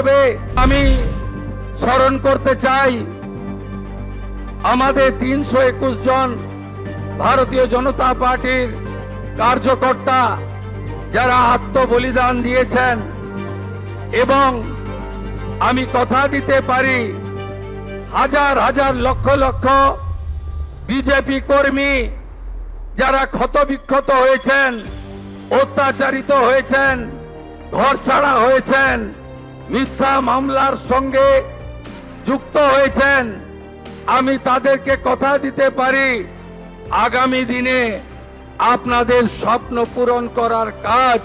করবে। আমি স্মরণ করতে চাই আমাদের 321 জন ভারতীয় জনতা পার্টির কার্যকর্তা যারা আত্মবলিদান দিয়েছেন, এবং আমি কথা দিতে পারি হাজার হাজার লক্ষ লক্ষ বিজেপি কর্মী যারা ক্ষতবিক্ষত হয়েছেন, অত্যাচারিত হয়েছেন, ঘর ছাড়া হয়েছেন, মিথ্যা মামলার সঙ্গে যুক্ত হয়েছেন, আমি তাদেরকে কথা দিতে পারি আগামী দিনে আপনাদের স্বপ্ন পূরণ করার কাজ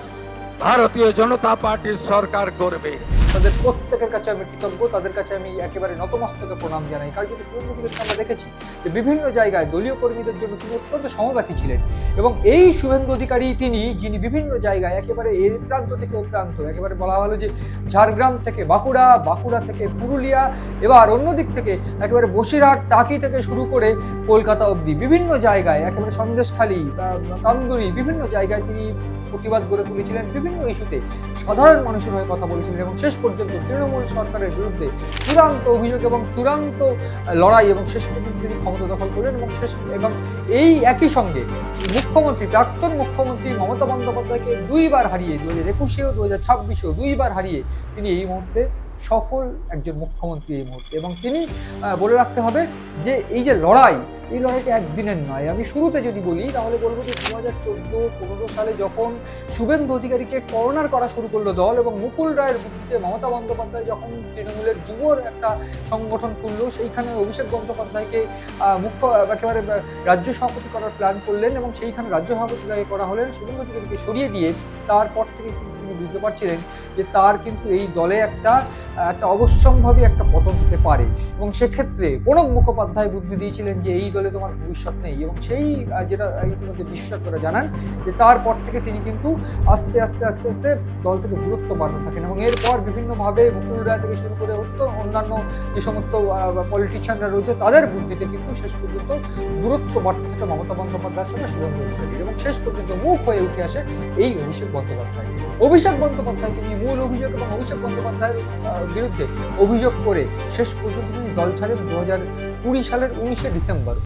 ভারতীয় জনতা পার্টির সরকার করবে। তাদের প্রত্যেকের কাছে আমি কৃতজ্ঞ, তাদের কাছে আমি একেবারে নতমস্তকে প্রণাম জানাই। কারণ যদি শুভেন্দু অধিকারীকে আমরা দেখেছি যে বিভিন্ন জায়গায় দলীয় কর্মীদের জন্য তিনি অত্যন্ত সমব্যথী ছিলেন, এবং এই শুভেন্দু অধিকারী যিনি বিভিন্ন জায়গায় একেবারে এই প্রান্ত থেকে ও প্রান্ত, একেবারে বলা হলো যে ঝাড়গ্রাম থেকে বাঁকুড়া, বাঁকুড়া থেকে পুরুলিয়া, এবার অন্যদিক থেকে একেবারে বসিরহাট, টাকি থেকে শুরু করে কলকাতা অবধি বিভিন্ন জায়গায়, একেবারে সন্দেশখালী, কামদুরি, বিভিন্ন জায়গায় তিনি প্রতিবাদ গড়ে তুলেছিলেন, বিভিন্ন ইস্যুতে সাধারণ মানুষের হয়ে কথা বলেছিলেন, এবং শেষ পর্যন্ত তৃণমূল সরকারের বিরুদ্ধে চূড়ান্ত অভিযোগ এবং চূড়ান্ত লড়াই, এবং শেষ পর্যন্ত তিনি ক্ষমতা দখল করলেন। এবং এই একই সঙ্গে মুখ্যমন্ত্রী, প্রাক্তন মুখ্যমন্ত্রী মমতা বন্দ্যোপাধ্যায়কে দুইবার হারিয়ে, 2021-এও 2026-এও দুইবার হারিয়ে তিনি এই মুহূর্তে সফল একজন মুখ্যমন্ত্রী এই মুহূর্তে। এবং তিনি বলে রাখতে হবে যে এই যে লড়াই, এই লড়াইটা একদিনের নয়। আমি শুরুতে যদি বলি তাহলে বলবো যে 2014-15 সালে যখন শুভেন্দু অধিকারীকে কর্নার করা শুরু করলো দল, এবং মুকুল রায়ের বুদ্ধিতে মমতা বন্দ্যোপাধ্যায় যখন তৃণমূলের যুবর একটা সংগঠন খুললো, সেইখানে অভিষেক বন্দ্যোপাধ্যায়কে একেবারে রাজ্য সভাপতি করার প্ল্যান করলেন, এবং সেইখানে রাজ্য সভাপতি করা হলেন, শুভেন্দু অধিকারীকে সরিয়ে দিয়ে তারপর থেকে তিনি বুঝতে পারছিলেন যে তার কিন্তু এই দলে একটা অবশ্যম্ভাবী একটা পতন হতে পারে, এবং সেক্ষেত্রে প্রণব মুখোপাধ্যায় বুদ্ধি দিয়েছিলেন যে এই দলে তোমার ভবিষ্যৎ নেই, এবং সেই যেটা ইতিমধ্যে বিশেষজ্ঞরা জানান যে তারপর থেকে তিনি কিন্তু আস্তে আস্তে দল থেকে দূরত্ব বাড়তে থাকেন, এবং এরপর বিভিন্নভাবে মুকুল রায় থেকে শুরু করে অন্যান্য যে সমস্ত পলিটিশিয়ানরা রয়েছে তাদের বুদ্ধিতে কিন্তু শেষ পর্যন্ত দূরত্ব বাড়তে থাকে মমতা বন্দ্যোপাধ্যায়ের সঙ্গে শুভেন্দু অধিকারীর, এবং শেষ পর্যন্ত মুখ হয়ে উঠে আসে এই অভিষেক বন্দ্যোপাধ্যায়কে নিয়ে মূল অভিযোগ, এবং অভিষেক বন্দ্যোপাধ্যায়ের বিরুদ্ধে অভিযোগ করে শেষ পর্যন্ত তিনি দল ছাড়েন 2020 সালের 19শে ডিসেম্বর।